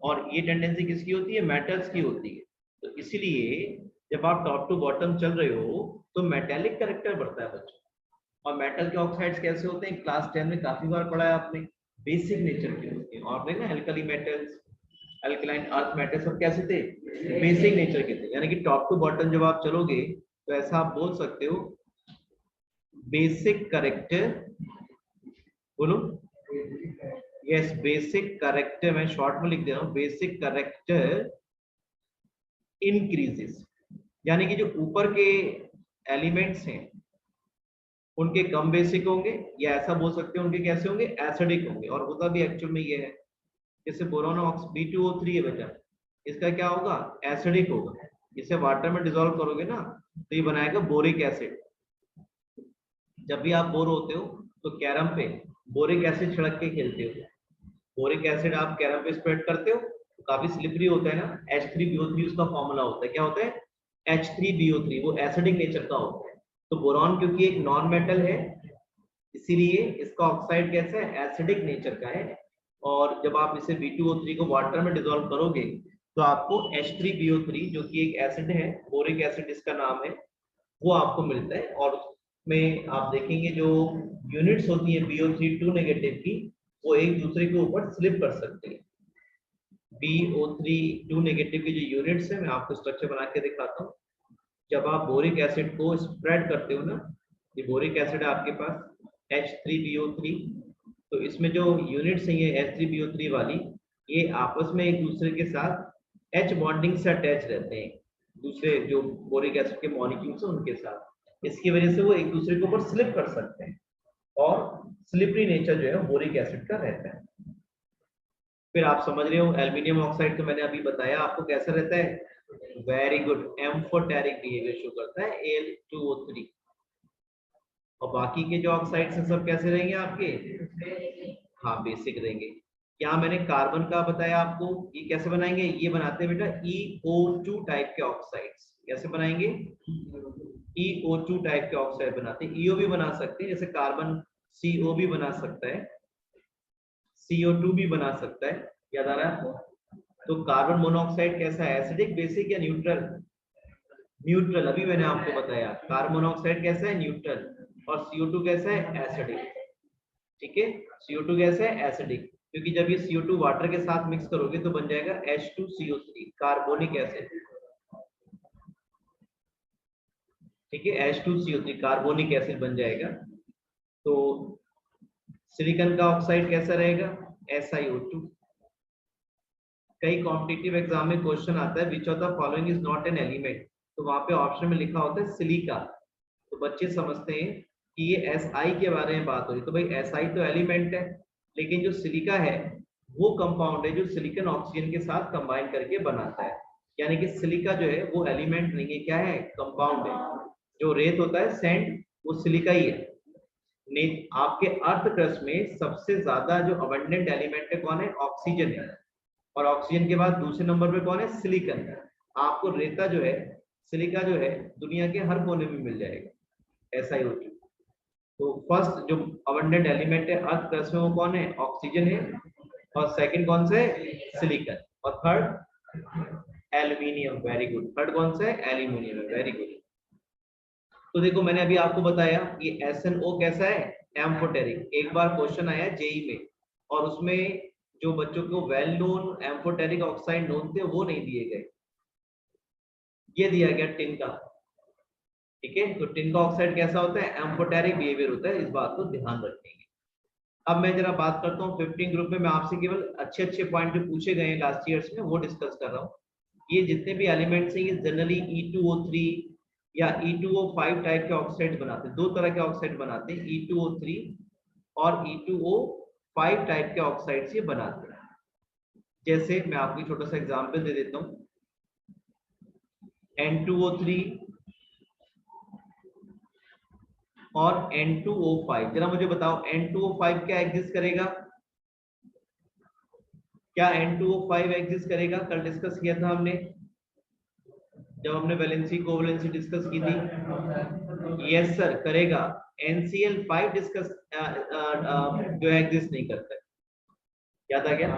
A: और ये टेंडेंसी किसकी होती है, मेटल्स की होती है। तो इसलिए जब आप टॉप टू बॉटम चल रहे हो तो मेटालिक कैरेक्टर बढ़ता है बच्चों। और मेटल के ऑक्साइड्स कैसे होते हैं, क्लास 10 में काफी बार पढ़ा है आपने, बेसिक नेचर के होते हैं। और देखना alkali metals, alkaline earth metals सब कैसे थे, बेसिक नेचर के थे। यानी कि टॉप टू बॉटम जब आप चलोगे तो ऐसा आप बोल सकते हो बेसिक कैरेक्टर, बोलो यस, बेसिक कैरेक्टर, मैं शॉर्ट में लिख दे रहा हूं, बेसिक कैरेक्टर इंक्रीजेस। यानी कि जो ऊपर के एलिमेंट्स हैं उनके कम बेसिक होंगे, या ऐसा बोल सकते हैं उनके कैसे होंगे, एसिडिक होंगे। और होता भी एक्चुअल में ये है, जैसे बोरोन B2O3 है बेटा, इसका क्या होगा, एसिडिक होगा। इसे वाटर में डिसॉल्व करोगे ना तो ये बनाएगा बोरिक एसिड। जब भी आप बोर होते हो तो कैरम पे बोरिक एसिड छिड़क के खेलते हो, बोरिक एसिड आप कैरम पे स्प्रेड करते हो तो काफी स्लिपरी होता है ना, H3BO3 उसका फॉर्मूला होता है, क्या होता है, H3BO3, वो एसिडिक नेचर का होता है। तो बोरॉन क्योंकि एक नॉन मेटल है इसीलिए इसका ऑक्साइड कैसा है, एसिडिक नेचर का है। और जब आप इसे B2O3 को वाटर में डिसॉल्व करोगे तो आपको H3BO3 जो कि एक एसिड है, बोरिक एसिड इसका नाम है, वो आपको मिलता है। और में आप देखेंगे जो यूनिट्स होती है BO3 2 नेगेटिव की, वो एक दूसरे के ऊपर स्लिप कर सकते हैं। BO3 2 नेगेटिव की जो यूनिट्स है, मैं आपको स्ट्रक्चर बना के दिखाता हूँ। जब आप बोरिक एसिड को स्प्रेड करते हो ना, ये बोरिक एसिड है आपके पास H3BO3, तो इसमें जो यूनिट्स हैं ये H3BO3 वाली, ये आपस में एक दूसरे के साथ H बॉन्डिंग से अटैच रहते हैं, दूसरे जो बोरिक एसिड के मॉलिक्यूल्स हैं उनके साथ। इसकी वजह से वो एक दूसरे के ऊपर स्लिप कर सकते हैं, और स्लिपरी नेचर जो है बोरिक एसिड का रहता है। फिर आप समझ रहे हो एल्यूमिनियम ऑक्साइड तो मैंने अभी बताया आपको कैसा रहता है, very good, amphoteric behaviour show करता है Al2O3। और बाकी के जो ऑक्साइड्स हैं सब कैसे रहेंगे आपके, हाँ बेसिक रहेंगे। यहाँ मैंने कार्बन का बताया आपको, ये कैसे बनाएंगे, ये बनाते हैं बेटा EO2 टाइप के ऑक्साइड्स। कैसे बनाएंगे, EO2 टाइप के ऑक्साइड बनाते हैं। EO भी बना सकते हैं, जैसे कार्बन CO भी बना सकता है, CO2 भी बना सकता है, याद आ रहा है आपको। तो कार्बन मोनोऑक्साइड कैसा है, एसिडिक, बेसिक या न्यूट्रल, न्यूट्रल। अभी मैंने आपको बताया कार्बन मोनोऑक्साइड कैसा है, न्यूट्रल, और CO2 कैसा है, एसिडिक। ठीक है, CO2 कैसा है, एसिडिक, क्योंकि जब ये CO2 वाटर के साथ मिक्स करोगे तो बन जाएगा H2CO3, कार्बोनिक एसिड। ठीक है, H2CO3 कार्बोनिक एसिड बन जाएगा। तो सिलिकॉन का ऑक्साइड कैसा रहेगा, SiO2। कई कॉम्पिटिटिव एग्जाम में क्वेश्चन आता है which of the following is not an element, तो वहां पे ऑप्शन में लिखा होता है सिलिका। तो बच्चे समझते हैं कि ये Si के बारे में बात हो रही, तो भाई Si तो एलिमेंट है, लेकिन जो सिलिका है वो कंपाउंड है जो सिलिकॉन ऑक्सीजन के साथ कंबाइन करके बनाता है। यानी कि सिलिका जो है वो एलिमेंट नहीं है, क्या है, कंपाउंड है। जो रेत होता है सैंड, वो सिलिका ही है। आपके अर्थ क्रस्ट में सबसे ज्यादा जो अबंडेंट एलिमेंट है कौन है, ऑक्सीजन है, और ऑक्सीजन के बाद दूसरे नंबर पे कौन है, सिलिकॉन। आपको रेता जो है, सिलिका जो है, दुनिया के हर कोने में मिल जाएगा। SiO2। तो फर्स्ट जो अबंडेंट एलिमेंट है अर्थ क्रस्ट में वो कौन है? ऑक्सीजन है। और सेकंड कौन सा है? सिलिकॉन। और third aluminium. Very good. Third कौन सा है? एल्यूमिनियम है। Very good. तो देखो मैंने अभी आपको बताया ये SnO कैसा है? एम्फोटेरिक। एक बार क्वेश्चन आया जेई में और उसमें जो बच्चों को well known amphoteric oxide known थे वो नहीं दिए गए, ये दिया गया टिन का। ठीक है, तो टिन का ऑक्साइड कैसा होता है? एम्फोटेरिक बिहेवियर होता है, इस बात को ध्यान रखेंगे। अब मैं जरा बात करता हूँ 15 ग्रुप में, मैं आपसे केवल अच्छे अच्छे पॉइंट जो पूछे गए हैं लास्ट ईयर्स में वो डिस्कस कर रहा हूँ। ये जितने भी एलिमेंट्स हैं ये जनरली E2O3 या E2O5 टाइप के ऑक्साइड बनाते हैं। दो तरह के ऑक्साइड बनाते हैं, E2O3 और E2O5 टाइप के ऑक्साइड ये बनाते हैं। जैसे मैं आपको छोटा सा एग्जांपल दे देता हूँ, N2O3 और N2O5। जरा मुझे बताओ N2O5 क्या एग्जिस्ट करेगा? क्या N2O5 एग्जिस्ट करेगा? कल डिस्कस किया था हमने जब हमने वैलेंसी कोवैलेंसी डिस्कस की थी। यस सर, करेगा। NCl5 डिस्कस जो एग्जिस्ट नहीं करता है। याद आ गया?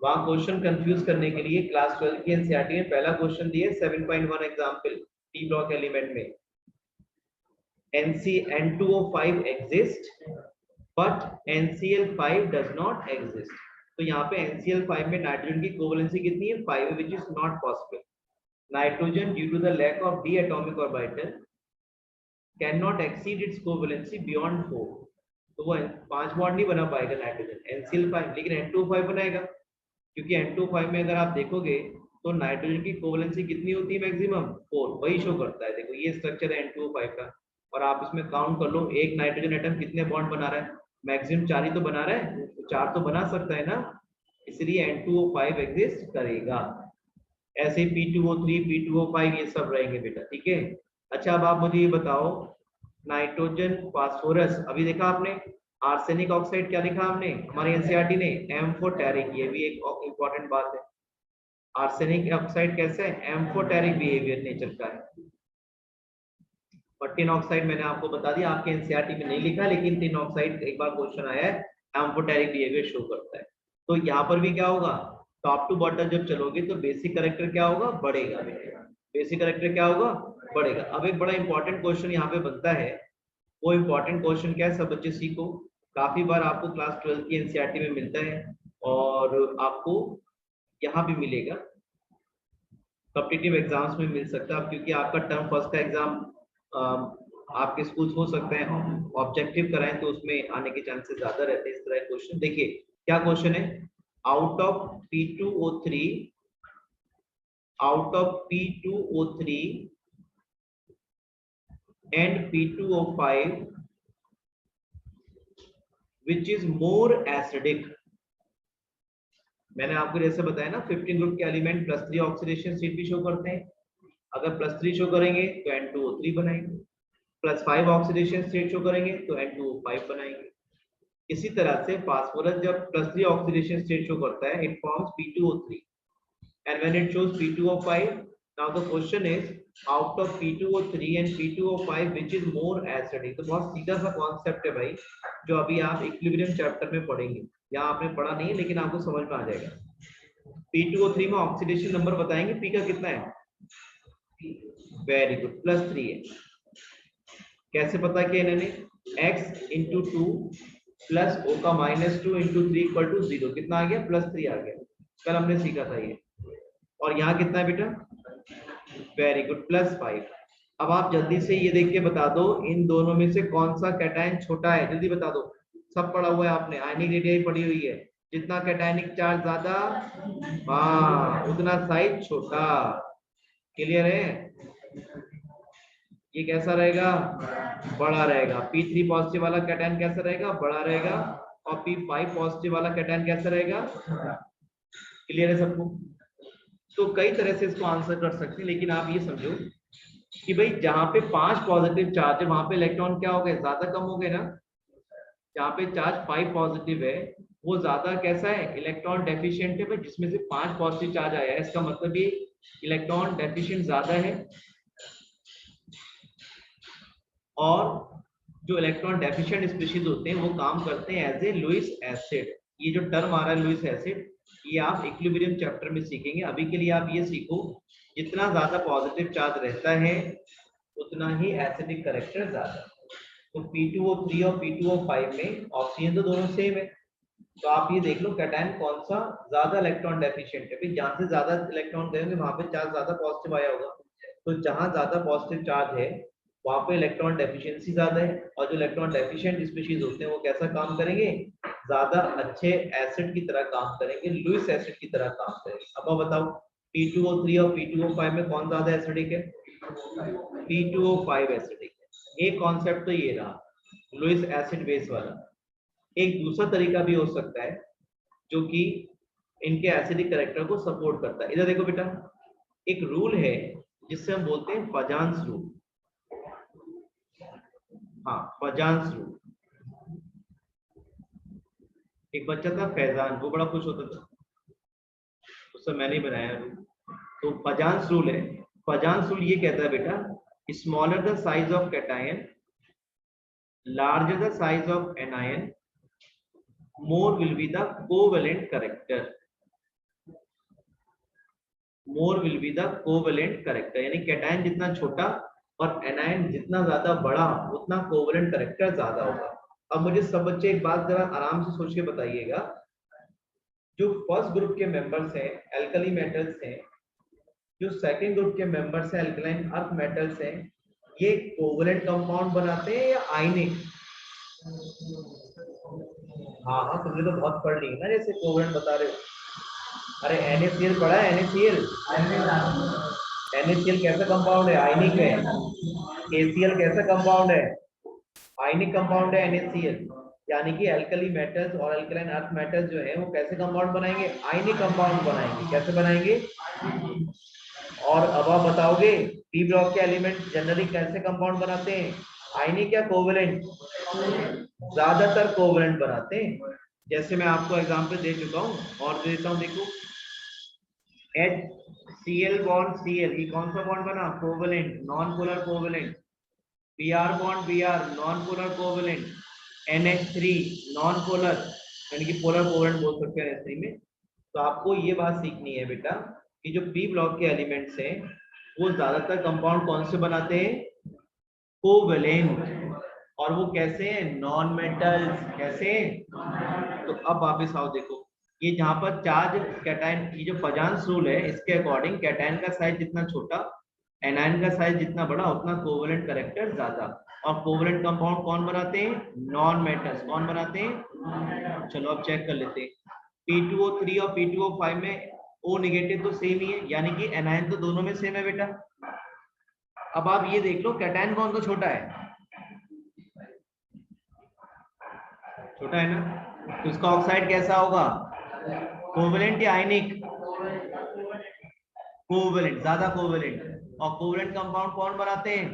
A: वहां क्वेश्चन कंफ्यूज करने के लिए क्लास 12 की एनसीईआरटी में पहला क्वेश्चन दिए 7.1 एग्जांपल टी ब्लॉक एलिमेंट में N2O5 exist but NCl5 does not exist। तो यहाँ पे NCl5 में नाइट्रोजन की कोवैलेंसी कितनी है? 5, which is not possible। Nitrogen due to the lack of d atomic orbital cannot exceed its covalency beyond 4। तो वो 5 बॉन्ड नहीं बना पाएगा नाइट्रोजन NCl5, लेकिन N2O5 बनाएगा। क्योंकि N2O5 में अगर आप देखोगे तो नाइट्रोजन की कोवैलेंसी कितनी होती है? मैक्सिमम 4, वही शो करता है। देखो ये स्ट्रक्चर है N2O5 का और आप इसमें काउंट कर लो, एक नाइट्रोजन एटम कितने बॉन्ड बना रहा है? मैक्सिमम 4 ही तो बना रहा है, तो 4 तो बना सकता है ना, इसलिए N2O5 एग्जिस्ट करेगा। ऐसे P2O3 P2O5 ये सब रहेंगे बेटा। ठीक है, अच्छा अब आप मुझे ये बताओ नाइट्रोजन फास्फोरस, अभी देखा आपने आर्सेनिक ऑक्साइड क्या लिखा हमने हमारे एनसीईआरटी ने? एम्फोटेरिक। ये भी एक इंपॉर्टेंट बात है। आर्सेनिक ऑक्साइड कैसे है? एम्फोटेरिक बिहेवियर नेचर का है। और टिन ऑक्साइड मैंने आपको बता दिया, आपके एनसीईआरटी में नहीं लिखा, लेकिन टिन ऑक्साइड एक बार क्वेश्चन आया है, एम्फोटेरिक बिहेवियर शो करता है। तो यहाँ पर भी क्या होगा? टॉप टू बॉटम जब चलोगे तो बेसिक कैरेक्टर क्या होगा? बढ़ेगा। बेसिक कैरेक्टर क्या होगा? बढ़ेगा। अब एक बड़ा इंपॉर्टेंट क्वेश्चन यहाँ पे बनता है, वो इंपॉर्टेंट क्वेश्चन क्या है? सब बच्चे सीखो, काफी बार आपको क्लास 12 की एनसीईआरटी में मिलता है और आपको यहाँ भी मिलेगा, कॉम्पिटिटिव एग्जाम्स में मिल सकता है। क्योंकि आपका टर्म फर्स्ट का एग्जाम आपके स्कूल हो सकते हैं ऑब्जेक्टिव कराएं तो उसमें आने के चांसेस ज्यादा रहते हैं इस तरह क्वेश्चन। देखिए क्या क्वेश्चन है, out of P2O3 and P2O5 which is more acidic। मैंने आपको जैसे बताया ना 15 ग्रुप के एलिमेंट +3 ऑक्सीडेशन स्टेट भी शो करते हैं। अगर +3 शो करेंगे तो N2O3 बनाएंगे, +5 ऑक्सीडेशन स्टेट शो करेंगे तो N2O5 बनाएंगे। इसी तरह से फास्फोरस जब +3 ऑक्सीडेशन स्टेट शो करता है it forms P2O3 and when it shows P2O5, now the question is out of P2O3 and P2O5 which is more acidic। तो बहुत सीधा सा कॉन्सेप्ट है भाई, जो अभी आप इक्विलिब्रियम चैप्टर में पढ़ेंगे। यहाँ आपने पढ़ा नहीं है लेकिन आपको समझ में आ जाएगा। P2O3 में ऑक्सीडेशन नंबर बताएंगे, P का कितना है? वेरी गुड, +3 है। कैसे पता किया इन्होंने? x into 2 प्लस O का -2 into 3 = 0। कितना आ गया? +3 आ गया। कल हमने सीखा था ये। और यहाँ कितना है बेटा? Very good, +5। अब आप जल्दी से ये देख के बता दो इन दोनों में से कौन सा कैटायन छोटा है, जल्दी बता दो। सब पढ़ा हुआ है आपने, आयनिक रेडियस पढ़ी हुई है, जितना कैटायनिक चार्ज ज्यादा उतना साइज छोटा। क्लियर है? ये कैसा रहेगा? बड़ा रहेगा। P3 पॉजिटिव वाला कैटायन कैसा रहेगा? बड़ा रहेगा। और P5 पॉजिटिव वाला कैटायन कैसा रहेगा? क्लियर है सबको? तो कई तरह से इसको आंसर कर सकते हैं, लेकिन आप ये समझो कि भाई जहां पे 5 पॉजिटिव चार्ज है वहां पे इलेक्ट्रॉन क्या हो गए? ज्यादा कम हो गए ना। जहां पे चार्ज 5 पॉजिटिव है वो ज्यादा कैसा है? इलेक्ट्रॉन डेफिशिएंट है भाई, जिसमें से 5 पॉजिटिव चार्ज आया है इसका मतलब ये इलेक्ट्रॉन डेफिशिएंट ज्यादा है। और जो इलेक्ट्रॉन डेफिशिएंट स्पीशीज होते हैं वो काम करते हैं एज ए लुईस एसिड। ये जो टर्म आ रहा है लुईस एसिड, ये आप इक्विलिब्रियम चैप्टर में सीखेंगे। अभी के लिए आप ये सीखो, जितना ज्यादा पॉजिटिव चार्ज रहता है उतना ही एसिडिक कैरेक्टर ज्यादा। तो P2O3 और P2O5 में ऑक्सीजन तो दोनों सेम है, तो आप ये देख लो कैटायन कौन सा ज्यादा इलेक्ट्रॉन डेफिशिएंट है। जहां से ज्यादा इलेक्ट्रॉन गए होंगे वहां पे चार्ज ज्यादा पॉजिटिव आया होगा। तो जहां ज्यादा पॉजिटिव चार्ज है वहां पे इलेक्ट्रॉन डेफिशिएंसी ज्यादा है, और जो इलेक्ट्रॉन डेफिशिएंट स्पीशीज होते हैं वो कैसा काम करेंगे, ज्यादा अच्छे एसिड की तरह काम करेंगे, लुईस एसिड की तरह काम करेंगे। अब आप बताओ P2O3 और P2O5 में कौन ज्यादा एसिडिक है? P2O5 एसिडिक है। एक कॉन्सेप्ट तो ये रहा लुईस एसिड बेस वाला। एक दूसरा तरीका भी हो सकता है जो कि इनके एसिडिक कैरेक्टर को सपोर्ट करता है। इधर देखो बेटा, एक रूल है जिससे हम बोलते हैं फजान्स रूल। हाँ, फजान्स रूल। एक बच्चा था फैजान, वो बड़ा खुश होता था, उससे मैंने बनाया रूल। तो फजान्स रूल है। फजान्स रूल ये कहता है बेटा, smaller the size of cation, larger the size of anion, more will be the covalent character। more will be the covalent character, यानी कैटायन जितना छोटा और एनायन जितना ज्यादा बड़ा उतना कोवेलेंट कैरेक्टर ज्यादा होगा। अब मुझे सब बच्चे एक बात जरा आराम से सोच के बताइएगा, जो फर्स्ट ग्रुप के मेंबर्स हैं एल्कली मेटल्स हैं, जो सेकंड ग्रुप के मेंबर्स हैं एल्कलाइन अर्थ मेटल्स हैं, ये कोवेलेंट कंपाउंड बनाते हैं या आयनिक? हाँ हाँ, तुमने तो बहुत पढ़ ली ना, जैसे कोवेलेंट बता रहे हो। अरे NaCl पढ़ा है? NaCl कैसा कंपाउंड है? आयनिक है। KCl कैसा कंपाउंड है? आयनिक कंपाउंड है NaCl। यानी कि एल्कली मेटल्स और अल्कलाइन अर्थ मेटल्स जो है वो कैसे कंपाउंड बनाएंगे? आयनिक कंपाउंड बनाएंगे। कैसे बनाएंगे? और अब आप बताओगे पी ब्लॉक के एलिमेंट जनरली कैसे कंपाउंड बनाते हैं, आयनिक या कोवेलेंट? ज्यादातर कोवेलेंट बनाते हैं। जैसे मैं आपको एग्जांपल दे चुका हूं और देता हूं, देखो HCl बॉन्ड Cl, ये कौन सा बॉन्ड बना? Covalent, non polar covalent. Br bond Br, non polar covalent. NH3 non polar, यानी कि पोलर कोवेलेंट बोल सकते हैं NH3 में। तो आपको ये बात सीखनी है बेटा कि जो पी ब्लॉक के एलिमेंट्स हैं वो ज्यादातर कंपाउंड कौन से बनाते हैं? कोवेलेंट। और वो कैसे हैं? Non metals. कैसे? तो अब वापिस आओ, देखो ये जहां पर चार्ज कैटायन, ये जो फजान्स रूल है इसके अकॉर्डिंग कैटायन का साइज जितना छोटा, एनायन का साइज जितना बड़ा, उतना कोवेलेंट कैरेक्टर ज्यादा। और कोवेलेंट कंपाउंड कौन बनाते हैं? Non metals. कौन बनाते हैं? चलो अब चेक कर लेते हैं। P2O3 और P2O5 में O नेगेटिव तो सेम ही है, यानी कि एनायन तो दोनों में सेम है बेटा। अब आप ये देख लो कैटायन कौन सा छोटा है? छोटा है ना, तो इसका ऑक्साइड कैसा होगा? कोवेलेंट या आयनिक? कोवेलेंट, ज्यादा कोवेलेंट। और कोवेलेंट कंपाउंड कौन बनाते हैं?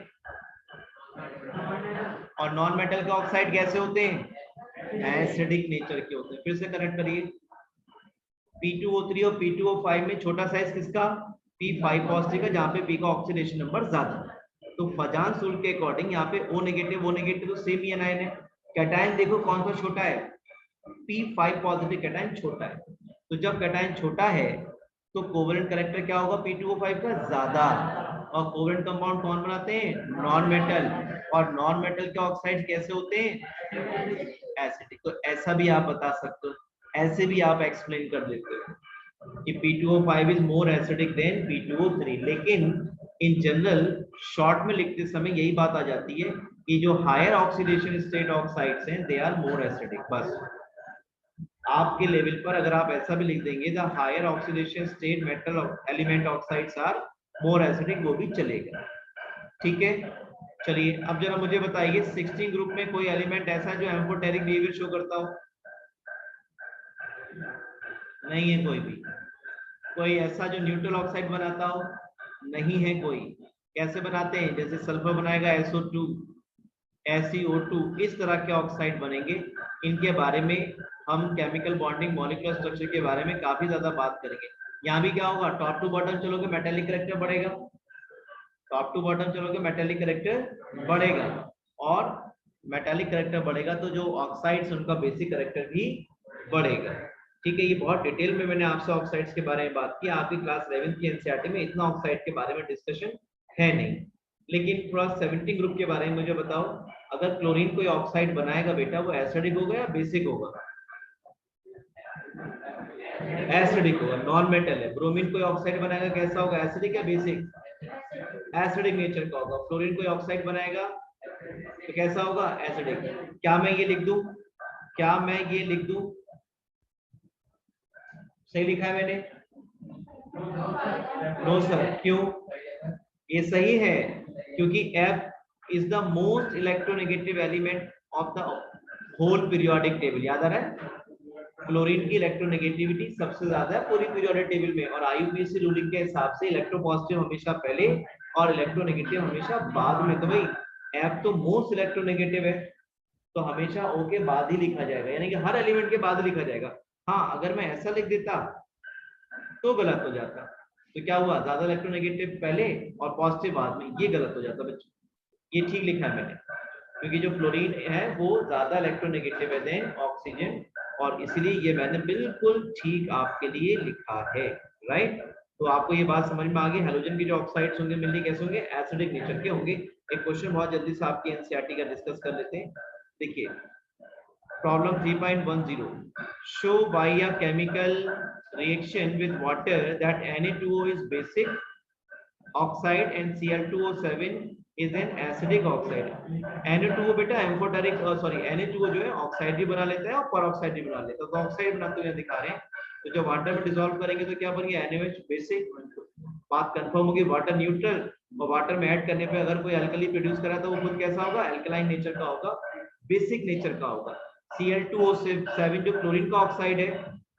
A: और नॉन मेटल के ऑक्साइड कैसे होते हैं? एसिडिक नेचर के होते हैं। फिर से कनेक्ट करिए, P2O3 और P2O5 में छोटा साइज किसका? P5 पॉजिटिव है, जहां पे P का ऑक्सीडेशन नंबर ज्यादा। तो फजान्स रूल के अकॉर्डिंग यहाँ पे O नेगेटिव तो सेम ही एनायन है। कैटायन देखो कौन सा छोटा है? P5 पॉजिटिव कैटायन छोटा है। तो जब कैटायन छोटा है तो कोवेलेंट कैरेक्टर क्या होगा? P2O5 का ज्यादा। और कोवेलेंट कंपाउंड कौन बनाते हैं? Non metal. और नॉन मेटल के ऑक्साइड कैसे होते हैं? एसिडिक। तो ऐसा भी आप बता सकते हो, ऐसे भी आप एक्सप्लेन कर देते हो कि P2O5 is more acidic then P2O3। लेकिन इन जनरल शॉर्ट में लिखते समय यही बात आ जाती है कि जो हायर ऑक्सीडेशन स्टेट ऑक्साइड्स हैं दे आर मोर एसिडिक। बस आपके लेवल पर अगर आप ऐसा भी लिख देंगे the higher oxidation state metal element oxides are more acidic, वो भी चलेगा। ठीक है, चलिए अब जरा मुझे बताइए 16 ग्रुप में कोई एलिमेंट ऐसा जो एम्फोटेरिक बिहेवियर शो करता हो? नहीं है कोई भी। कोई ऐसा जो न्यूट्रल ऑक्साइड बनाता हो? नहीं है कोई। कैसे बनाते हैं? जैसे सल्फर बनाएगा SO2, SeO2, इस तरह के ऑक्साइड बनेंगे। इनके बारे में हम केमिकल बॉन्डिंग मॉलिक्यूलर स्ट्रक्चर के बारे में काफी ज्यादा बात करेंगे। यहाँ भी क्या होगा? टॉप टू बॉटम चलोगे मेटेलिक कैरेक्टर बढ़ेगा, टॉप टू बॉटम चलोगे मेटेलिक कैरेक्टर बढ़ेगा। और मेटालिक करेक्टर बढ़ेगा तो जो ऑक्साइड्स उनका बेसिक करेक्टर भी बढ़ेगा। ठीक है, ये बहुत डिटेल में मैंने आपसे ऑक्साइड्स के बारे में बात की। आपकी क्लास 11th की एनसीईआरटी में इतना ऑक्साइड के बारे में डिस्कशन है नहीं, लेकिन थोड़ा 17 ग्रुप के बारे में मुझे बताओ। अगर क्लोरीन कोई ऑक्साइड बनाएगा बेटा, वो एसिडिक होगा या बेसिक होगा? एसिडिक होगा, नॉन मेटल है। ब्रोमीन कोई ऑक्साइड बनाएगा, कैसा होगा, एसिडिक या बेसिक? एसिडिक नेचर का होगा। फ्लोरीन कोई ऑक्साइड बनाएगा तो कैसा होगा, एसिडिक। क्या मैं ये लिख दूं, क्या मैं ये लिख दूं? सही लिखा है मैंने? नो सर, क्यों? ये सही है क्योंकि F is the most electronegative element of the whole periodic table. याद आ रहा है, क्लोरीन की इलेक्ट्रोनेगेटिविटी सबसे ज्यादा है पूरी पीरियोडिक टेबल में, और आईयूपीएसी रूलिंग के हिसाब से इलेक्ट्रोपॉजिटिव हमेशा पहले और इलेक्ट्रोनेगेटिव हमेशा बाद में। तो भाई F तो मोस्ट इलेक्ट्रोनेगेटिव है, तो हमेशा O के बाद ही लिखा जाएगा, यानी कि हर एलिमेंट के बाद लिखा जाएगा। हाँ, अगर मैं ऐसा लिख देता तो गलत हो जाता। तो क्या हुआ, ज्यादा इलेक्ट्रोनेगेटिव पहले और पॉजिटिव बाद में, ये गलत हो जाता बच्चों। ये ठीक लिखा है मैंने, क्योंकि जो फ्लोरीन है वो ज्यादा इलेक्ट्रोनेगेटिव है देन ऑक्सीजन, और इसलिए ये मैंने बिल्कुल ठीक आपके लिए लिखा है। राइट, तो आपको ये बात समझ में आ गई। हेलोजन के जो ऑक्साइड्स होंगे मिलने कैसे होंगे, एसिडिक नेचर के होंगे। एक क्वेश्चन बहुत जल्दी से आपकी एनसीईआरटी का डिस्कस कर लेते हैं। देखिए problem 3.10, show by a chemical reaction with water that Na2O is basic oxide and Cl2O7 is an acidic oxide। Na2O बेटा एम्फोटेरिक, सॉरी Na2O जो है ऑक्साइड भी बना लेता है और पेरोक्साइड भी बना लेता है, तो ऑक्साइड बनाते हुए दिखा रहे हैं। तो जब वाटर में डिसॉल्व करेंगे तो क्या बन गया, NaOH बेसिक। बात कंफर्म होगी, वाटर न्यूट्रल, और वाटर में ऐड करने पे अगर कोई अल्कली प्रोड्यूस करा तो वो खुद कैसा होगा, अल्कलाइन नेचर का होगा, बेसिक नेचर का होगा। Cl2O7 जो क्लोरीन का ऑक्साइड है,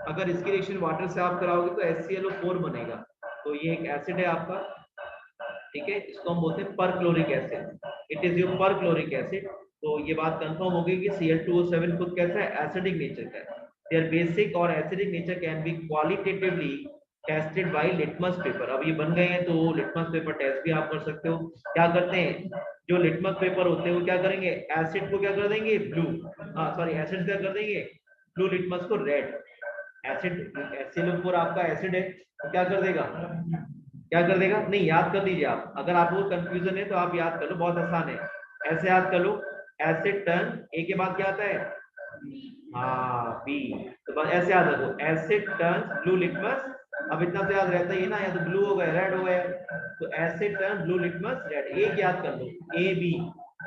A: अगर इसकी रिएक्शन वाटर से आप कराओगे तो HClO4 बनेगा, तो ये एक एसिड है आपका। ठीक है, इसको हम बोलते हैं perchloric acid, it is your perchloric acid. तो ये बात कंफर्म हो गई कि Cl2O7 खुद कैसा है, एसिडिक नेचर का है। देयर बेसिक और acidic nature can be qualitatively tested by litmus paper. अब ये बन गए हैं तो लिटमस पेपर टेस्ट भी आप कर सकते हो। क्या करते हैं, जो लिटमस पेपर होते हैं वो क्या करेंगे, एसिड को क्या कर देंगे, ब्लू, सॉरी एसिड क्या कर देंगे, ब्लू, लिटमस को रेड। एसिड HClO4 आपका एसिड है तो क्या कर देगा, क्या कर देगा, नहीं याद कर लीजिए आप, अगर आपको कंफ्यूजन है तो आप याद कर लो, बहुत आसान है, ऐसे याद कर लो। एसिड टर्न, ए के बाद क्या आता है, हाँ बी, तो बस ऐसे याद रखो, एसिड टर्न ब्लू लिटमस। अब इतना तो याद रहता ही है ना, या तो ब्लू हो गया रेड हो गया, तो acid turn blue litmus red, एक याद कर लो, A B,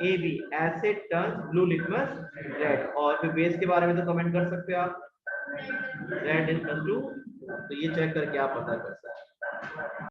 A: A B, acid turn blue litmus red. और फिर बेस के बारे में तो कमेंट कर सकते हो आप, रेड इज ब्लू, तो ये चेक करके आप पता कर सकते हो।